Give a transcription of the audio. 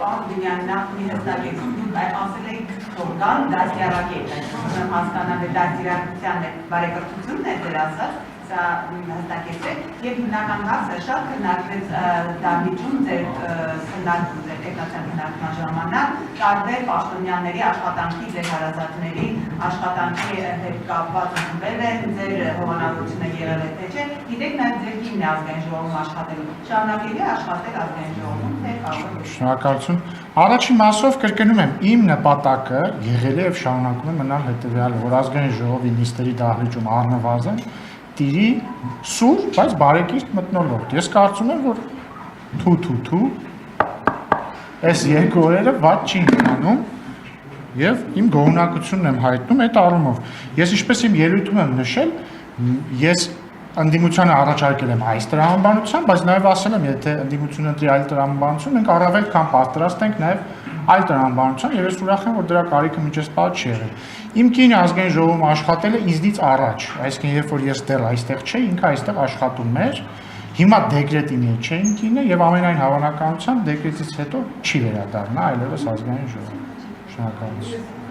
պարոն Դիմյանն մի հստակեցում, դուք ասել եք, որ կան դաստիարակեր, այսինքն հասկանալ է դաստիարակության բարեկրթությունն է դեր ասած, սա հստակեցեք, եւ հիմնական հարցը շատ քննարկվեց դա միջում ձեր քննարկում ձեր տեխնիկական քննարկման ժամանակ տարբեր պաշտոնյաների աշխատանքի ձեր հարազատների աշխատանքի հետ կապված ըմբել է ձեր հովանավորությունը եղել է թե չէ, գիտեք նաեւ ձեր կինն է ազգային ժողովում աշխատելու, շարունակելի է աշխատել ազգային ժողովում, թե կարող է։ Շնորհակալություն։ Առաջին մասով կրկնում եմ, իմ նպատակը եղել է եւ շարունակում է մնալ հետեւյալը, որ ազգային ժողովի նիստերի դահլիճում առնվազն տիրի սուր, բայց բարեկիրթ մթնոլորտ։ Ես կարծում եմ, որ թու այս երկու օրերը ված չի ընկնում եւ իմ գոհունակությունն եմ հայտնում այդ առումով։ Ես ինչպես իմ ելույթում եմ նշել, ես ընդդիմությանը առաջարկել եմ այս տրամաբանության, բայց նաեւ ասել եմ, եթե ընդդիմությունը ընտրի այլ տրամաբանություն, մենք առավել քան պատրաստ ենք նաեւ այլ տրամաբանության եւ ես ուրախ եմ, որ դրա կարիքը մինչեւ պահ չի եղել։ Իմ կինը ազգային ժողովում աշխատել է ինձնից առաջ, այսինքն երբ որ ես դեռ այստեղ չէի, ինքը այստեղ աշխատում էր, հիմա դեկրետի մեջ չէ իմ կինը եւ ամենայն հավանականությամբ դեկրետից հետո չի վերադառնա այլևս ազգային ժողով։ Շնորհակալություն։